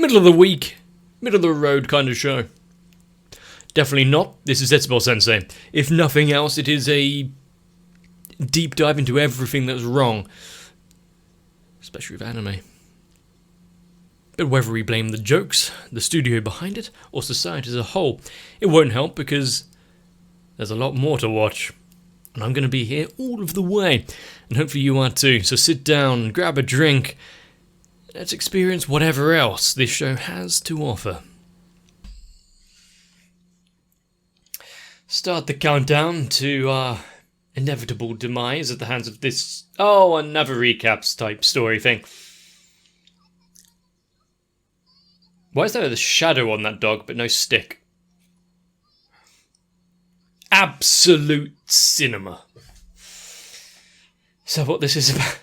middle of the week, middle of the road kind of show. Definitely not. This is Zetsubou Sensei. If nothing else, it is a deep dive into everything that's wrong, especially with anime. But whether we blame the jokes, the studio behind it, or society as a whole, it won't help because there's a lot more to watch. And I'm going to be here all of the way, and hopefully you are too. So sit down, grab a drink, let's experience whatever else this show has to offer. Start the countdown to our inevitable demise at the hands of this... Oh, another recaps type story thing. Why is there a shadow on that dog but no stick? Absolute cinema. So what this is about...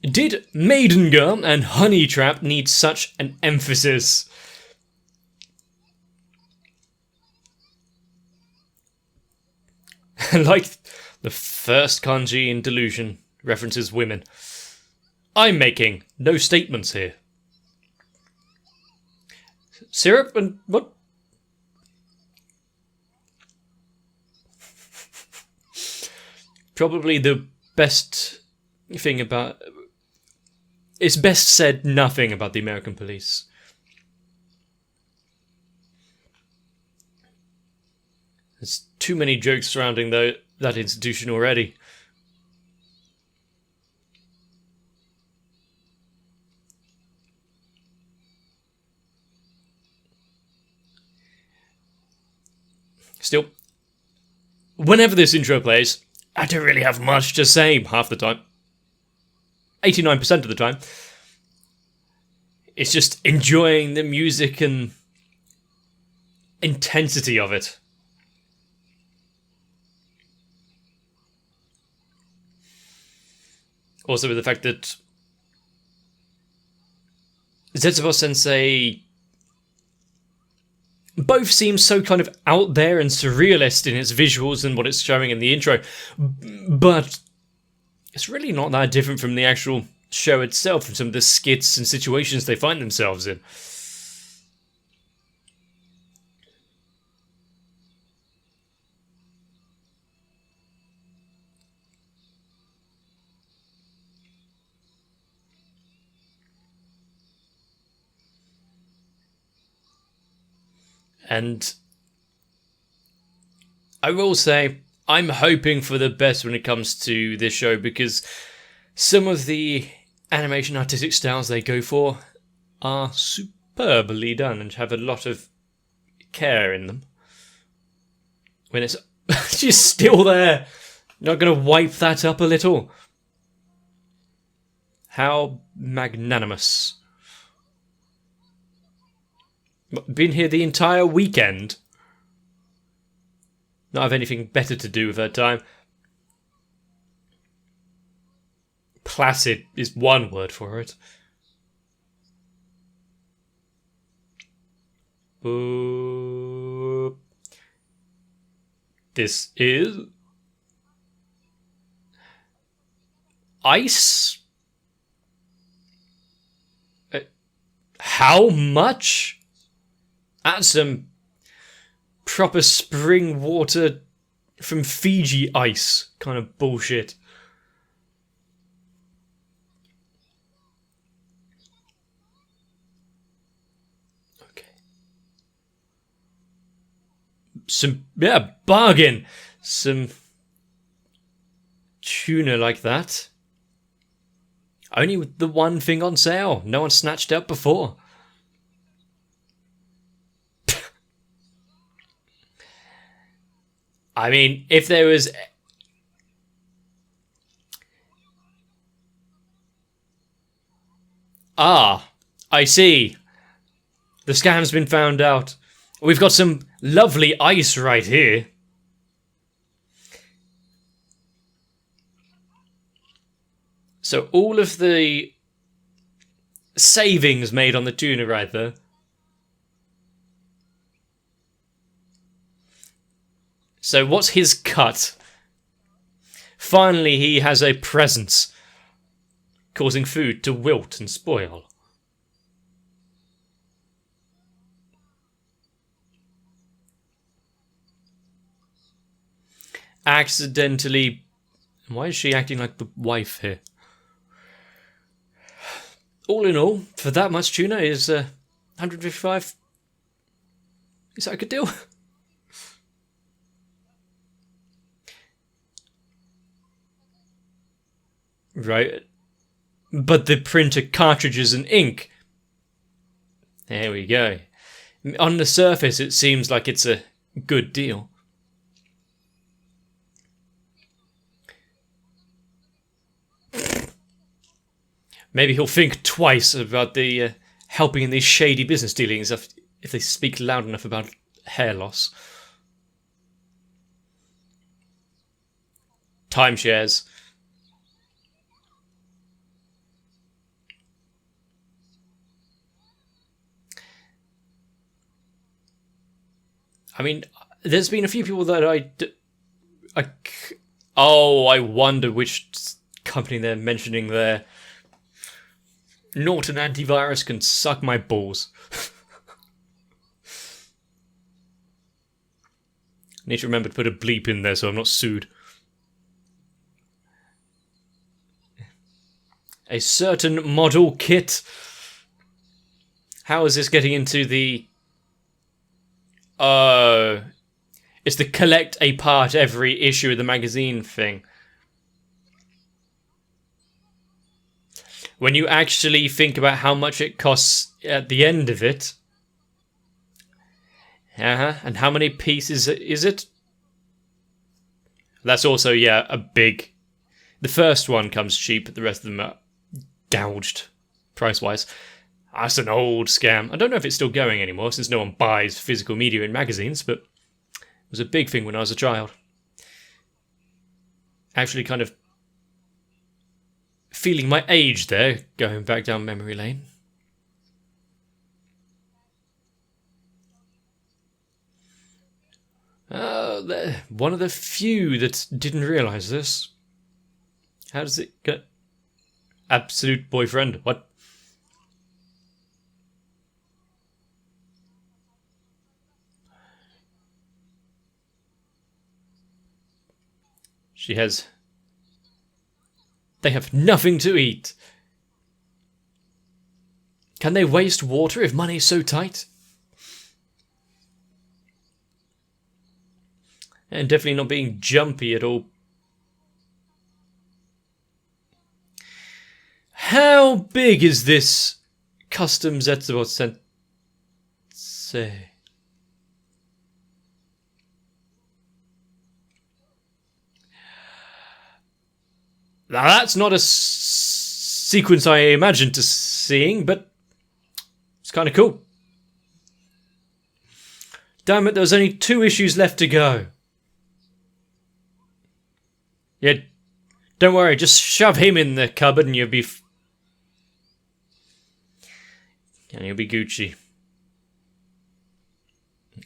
Did Maiden Girl and Honey Trap need such an emphasis? Like the first kanji in Delusion references women. I'm making no statements here. Syrup and what? Probably the best thing about... It's best said nothing about the American police. There's too many jokes surrounding that institution already. Still, whenever this intro plays, I don't really have much to say half the time. 89% of the time. It's just enjoying the music and intensity of it. Also with the fact that Zetsubou Sensei both seem so kind of out there and surrealist in its visuals and what it's showing in the intro, but it's really not that different from the actual show itself and some of the skits and situations they find themselves in. And I will say, I'm hoping for the best when it comes to this show, because some of the animation artistic styles they go for are superbly done and have a lot of care in them. When it's just still there, not going to wipe that up a little? How magnanimous. Been here the entire weekend. Not have anything better to do with her time. Placid is one word for it. This is ice. How much? That's some proper spring water from Fiji ice kind of bullshit. Okay. Bargain. Some tuna like that. Only with the one thing on sale. No one snatched up before. I mean, if there was... Ah, I see. The scam's been found out. We've got some lovely ice right here. So all of the savings made on the tuna right there. So what's his cut? Finally, he has a presence, causing food to wilt and spoil. Accidentally... Why is she acting like the wife here? All in all, for that much tuna is 155. Is that a good deal? Right. But the printer cartridges and ink. There we go. On the surface, it seems like it's a good deal. Maybe he'll think twice about the helping in these shady business dealings if they speak loud enough about hair loss. Timeshares. I mean, there's been a few people that I wonder which company they're mentioning there. Norton Antivirus can suck my balls. Need to remember to put a bleep in there so I'm not sued. A certain model kit. How is this getting into the... it's the collect a part every issue of the magazine thing. When you actually think about how much it costs at the end of it. And how many pieces is it? That's also, yeah, a big... The first one comes cheap, but the rest of them are gouged, price-wise. That's an old scam. I don't know if it's still going anymore, since no one buys physical media in magazines, but it was a big thing when I was a child. Actually kind of feeling my age there, going back down memory lane. One of the few that didn't realise this. How does it get? Absolute boyfriend. What? She has... They have nothing to eat. Can they waste water if money's so tight? And definitely not being jumpy at all. How big is this custom Zetsubou Sensei? Now that's not a sequence I imagined to seeing, but it's kind of cool. Damn it, there was only 2 issues left to go. Yeah, don't worry, just shove him in the cupboard and you'll be... and you'll be Gucci.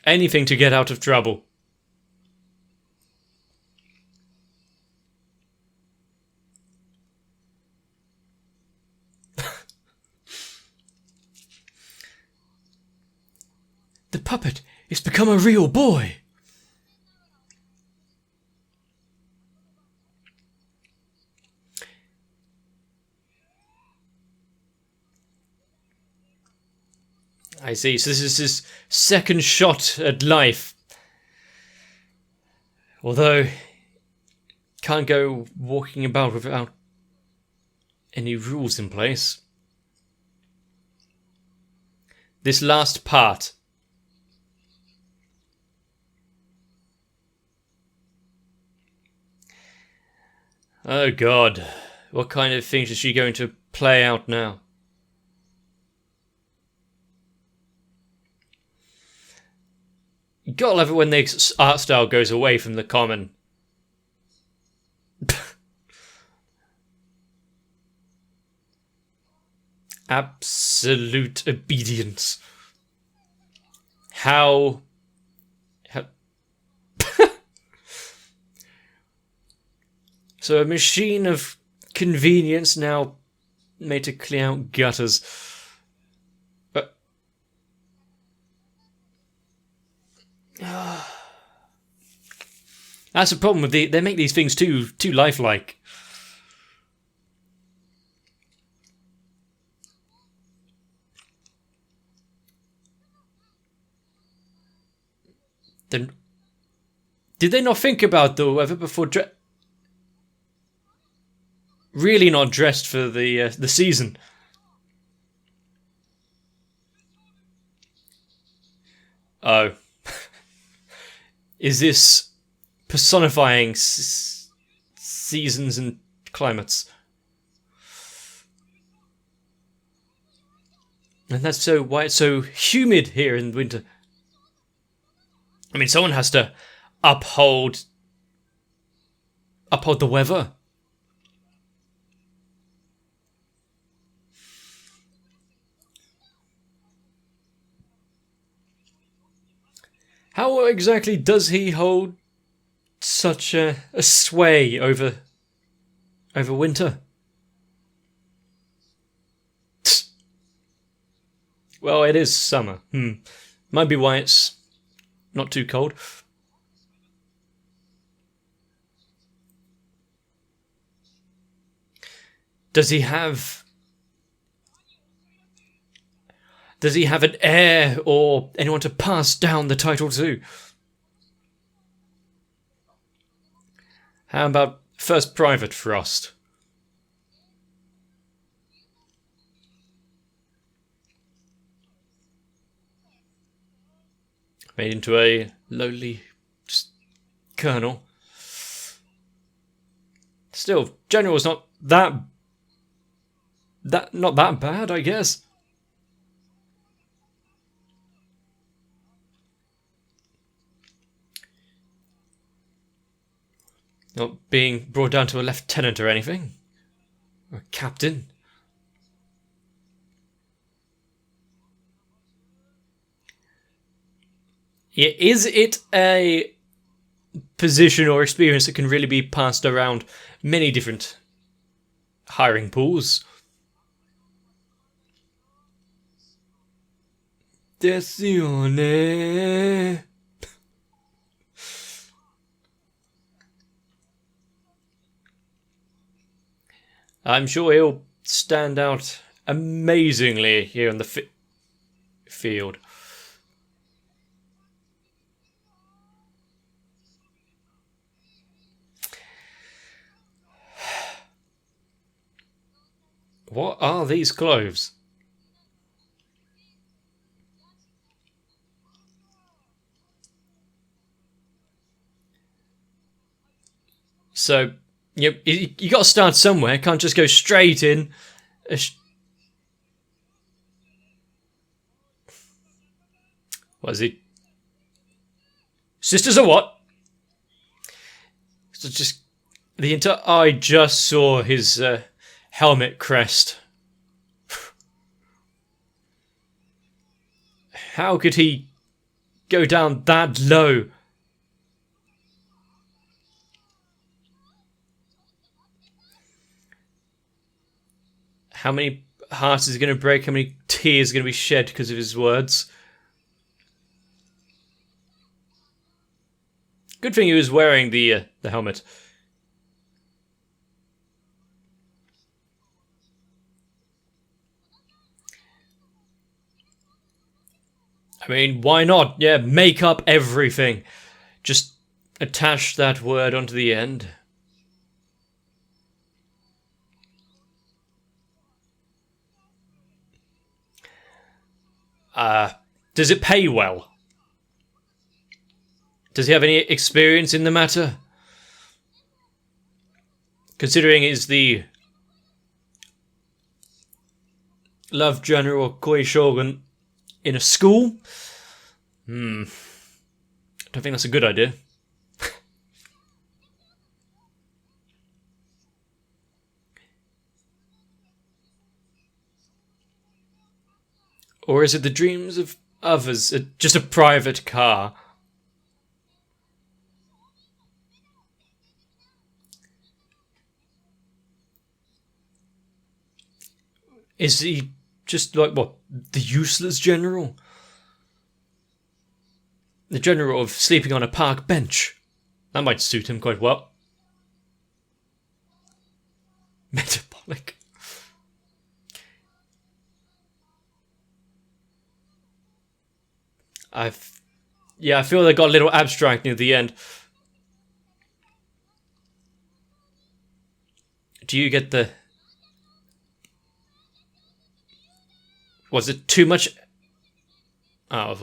Anything to get out of trouble. The puppet has become a real boy. I see, so this is his second shot at life. Although, can't go walking about without any rules in place. This last part. Oh God, what kind of things is she going to play out now? You gotta love it when the art style goes away from the common. Absolute obedience. How So a machine of convenience now made to clear out gutters. But that's the problem with they make these things too lifelike. Then did they not think about the weather before really not dressed for the season? Oh. Is this personifying seasons and climates? And that's so why it's so humid here in winter. I mean, someone has to uphold the weather. How exactly does he hold such a sway over winter? Well, it is summer. Might be why it's not too cold. Does he have an heir or anyone to pass down the title to? How about First Private Frost? Made into a lowly colonel. Still, General's not that bad, I guess. Not being brought down to a lieutenant or anything. Or a captain. Yeah, is it a position or experience that can really be passed around many different hiring pools? Dezione. I'm sure he'll stand out amazingly here in the field. What are these cloves? So, you got to start somewhere. Can't just go straight in. What is it? Sisters or what? So just the entire. I just saw his helmet crest. How could he go down that low? How many hearts is he going to break? How many tears are going to be shed because of his words? Good thing he was wearing the helmet. I mean, why not? Yeah, make up everything. Just attach that word onto the end. Does it pay well? Does he have any experience in the matter? Considering he's the Love General Koi Shogun in a school? Don't think that's a good idea. Or is it the dreams of others? Just a private car? Is he just like, what, the useless general? The general of sleeping on a park bench. That might suit him quite well. Metabolic. I feel they got a little abstract near the end. Do you get the... Was it too much... Oh, I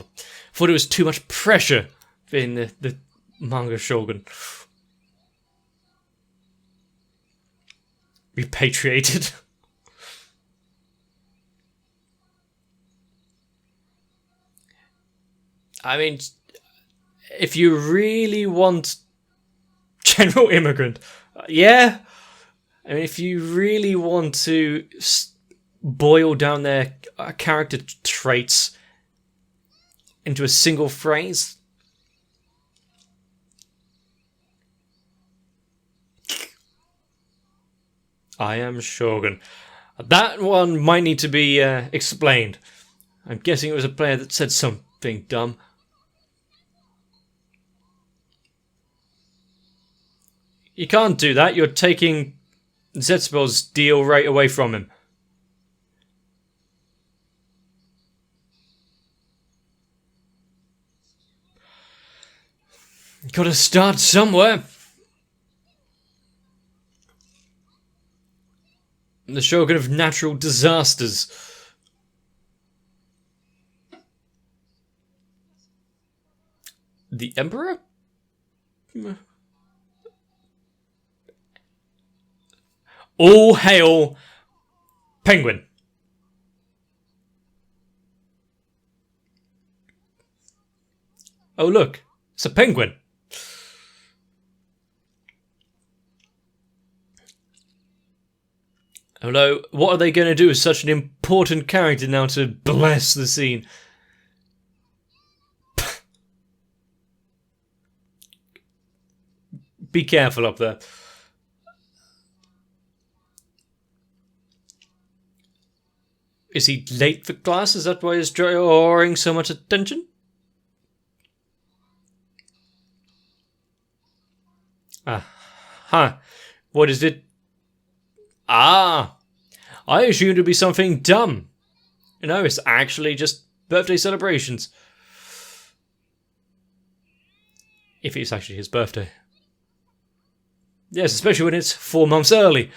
thought it was too much pressure being the manga shogun. Repatriated. I mean, if you really want General Immigrant, yeah. I mean, if you really want to boil down their character traits into a single phrase, I am Shogun. That one might need to be explained. I'm guessing it was a player that said something dumb. You can't do that. You're taking Zetsubou's deal right away from him. Gotta start somewhere. The Shogun of Natural Disasters. The Emperor? All hail Penguin. Oh look, it's a penguin. Although, what are they going to do with such an important character now to bless the scene? Be careful up there. Is he late for class? Is that why he's drawing so much attention? Huh. What is it? Ah! I assumed it would be something dumb. No, it's actually just birthday celebrations. If it's actually his birthday. Yes, especially when it's 4 months early.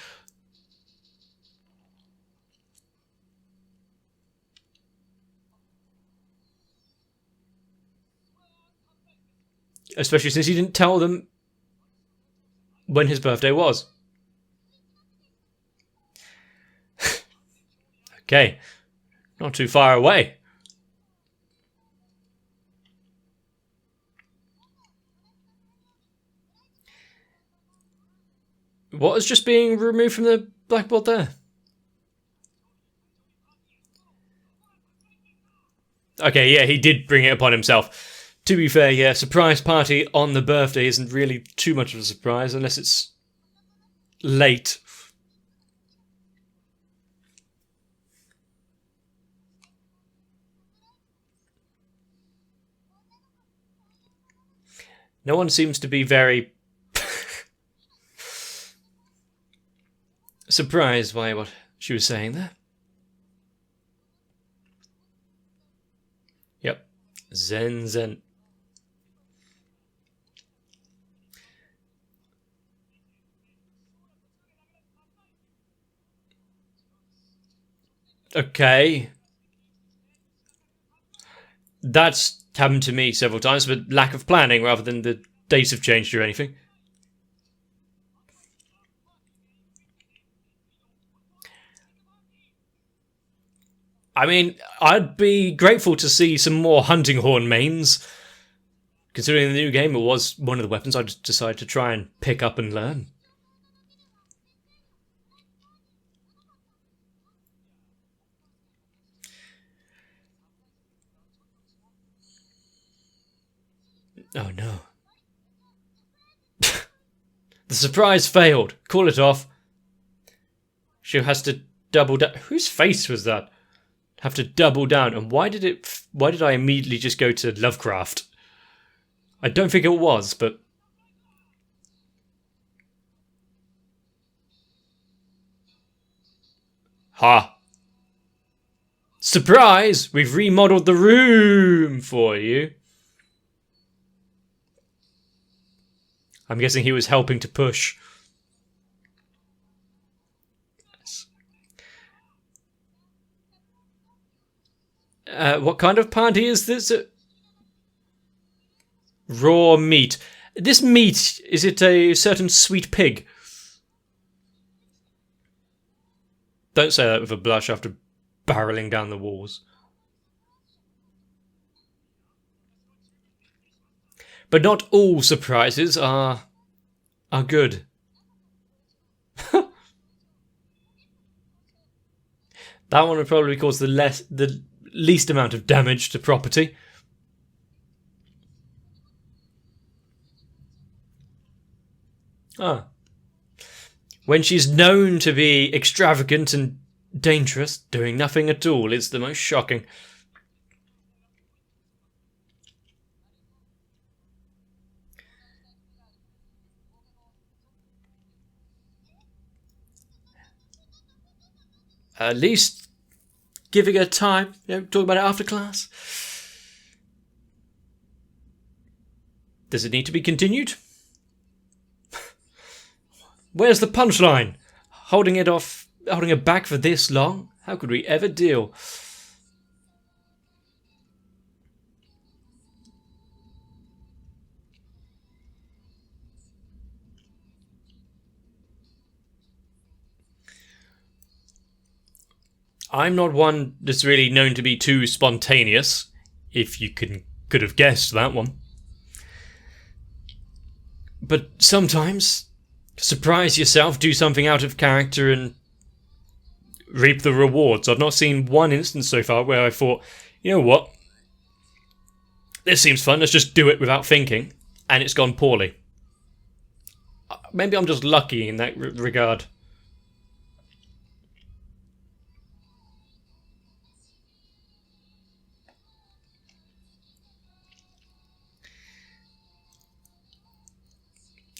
Especially since he didn't tell them when his birthday was. Okay, not too far away. What is just being removed from the blackboard there? Okay, yeah, he did bring it upon himself. To be fair, yeah, surprise party on the birthday isn't really too much of a surprise unless it's late. No one seems to be very surprised by what she was saying there. Yep. Zen. Okay. That's happened to me several times, but lack of planning rather than the dates have changed or anything. I mean, I'd be grateful to see some more hunting horn mains. Considering the new game, it was one of the weapons I just decided to try and pick up and learn. Oh no. The surprise failed. Call it off. She has to double down. Whose face was that? Have to double down. And why did I immediately just go to Lovecraft? I don't think it was, but... Ha! Surprise! We've remodeled the room for you. I'm guessing he was helping to push. What kind of party is this? Raw meat. This meat, is it a certain sweet pig? Don't say that with a blush after barreling down the walls. But not all surprises are good. That one would probably cause the least amount of damage to property. When she's known to be extravagant and dangerous, doing nothing at all is the most shocking. At least giving her time, talk about it after class. Does it need to be continued? Where's the punchline? Holding it back for this long? How could we ever deal? I'm not one that's really known to be too spontaneous, if you could have guessed that one. But sometimes, surprise yourself, do something out of character and reap the rewards. I've not seen one instance so far where I thought, you know what, this seems fun, let's just do it without thinking, and it's gone poorly. Maybe I'm just lucky in that regard.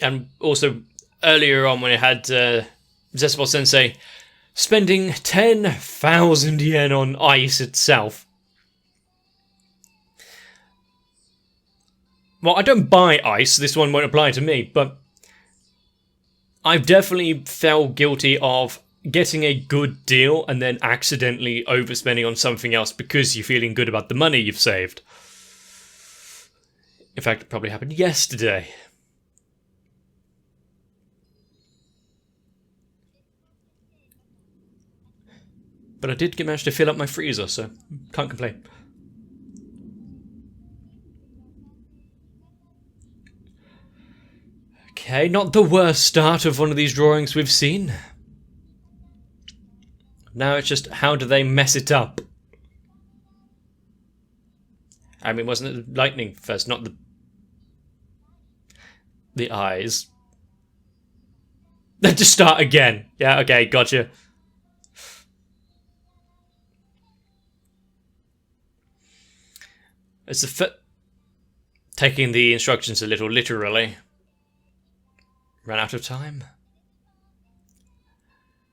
And also, earlier on when it had Zetsubou Sensei spending 10,000 yen on ice itself. Well, I don't buy ice, this one won't apply to me, but I've definitely felt guilty of getting a good deal and then accidentally overspending on something else because you're feeling good about the money you've saved. In fact, it probably happened yesterday. But I did manage to fill up my freezer, so can't complain. Okay, not the worst start of one of these drawings we've seen. Now it's just, how do they mess it up? I mean, wasn't it lightning first, not the eyes? Let's just start again. Yeah, okay, gotcha. It's taking the instructions a little literally. Ran out of time.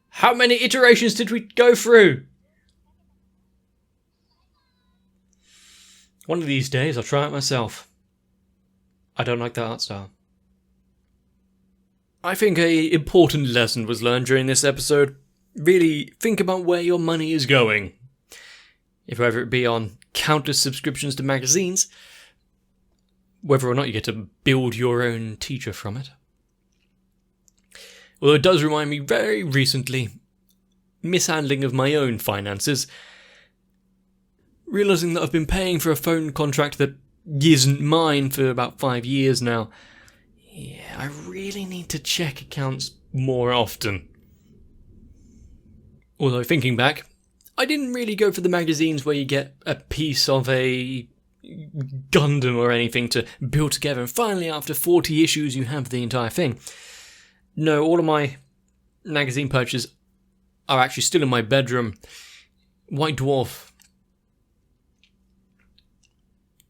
How many iterations did we go through? One of these days I'll try it myself. I don't like the art style. I think an important lesson was learned during this episode. Really think about where your money is going. If whether it be on countless subscriptions to magazines, whether or not you get to build your own teacher from it. Although it does remind me very recently, mishandling of my own finances, realising that I've been paying for a phone contract that isn't mine for about 5 years now. Yeah, I really need to check accounts more often. Although thinking back, I didn't really go for the magazines where you get a piece of a Gundam or anything to build together, and finally after 40 issues you have the entire thing. No, all of my magazine purchases are actually still in my bedroom. White Dwarf.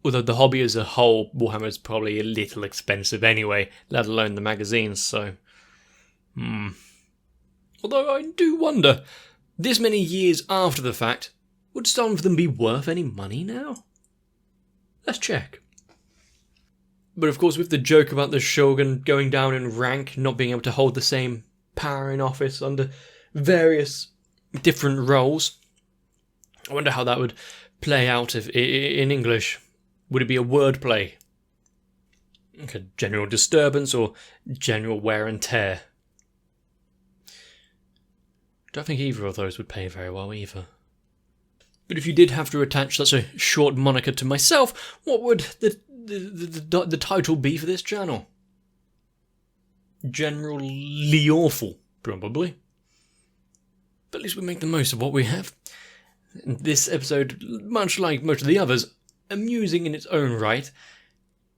Although the hobby as a whole, Warhammer is probably a little expensive anyway, let alone the magazines, so... Although I do wonder, this many years after the fact, would some of them be worth any money now? Let's check. But of course, with the joke about the Shogun going down in rank, not being able to hold the same power in office under various different roles, I wonder how that would play out if in English. Would it be a wordplay? Like a general disturbance or general wear and tear? Don't think either of those would pay very well either. But if you did have to attach such a short moniker to myself, what would the title be for this channel? Generally awful, probably. But at least we make the most of what we have. This episode, much like most of the others, amusing in its own right.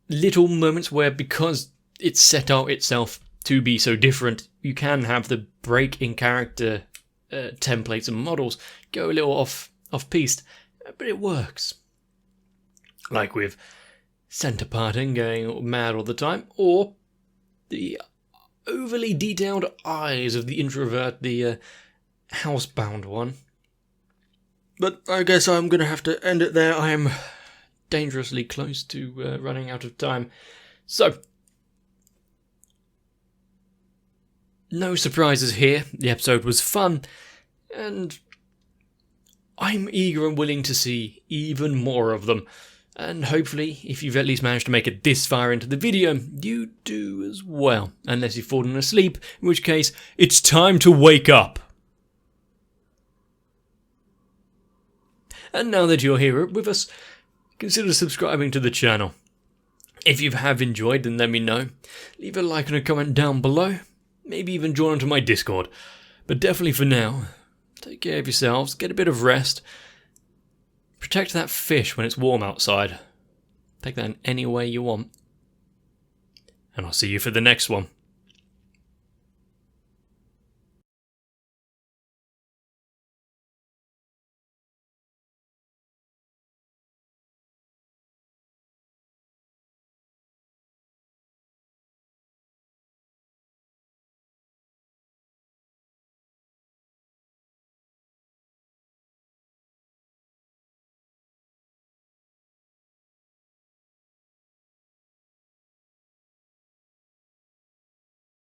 Little moments where, because it's set out itself to be so different, you can have the break in character templates and models go a little off-piste, but it works. Like with centre parting going mad all the time, or the overly detailed eyes of the introvert, the housebound one. But I guess I'm going to have to end it there. I am dangerously close to running out of time. So, no surprises here. The episode was fun, and I'm eager and willing to see even more of them. And hopefully, if you've at least managed to make it this far into the video, you do as well. Unless you've fallen asleep, in which case, it's time to wake up. And now that you're here with us, consider subscribing to the channel. If you have enjoyed, then let me know. Leave a like and a comment down below. Maybe even join onto my Discord. But definitely for now, take care of yourselves, get a bit of rest. Protect that fish when it's warm outside. Take that in any way you want. And I'll see you for the next one.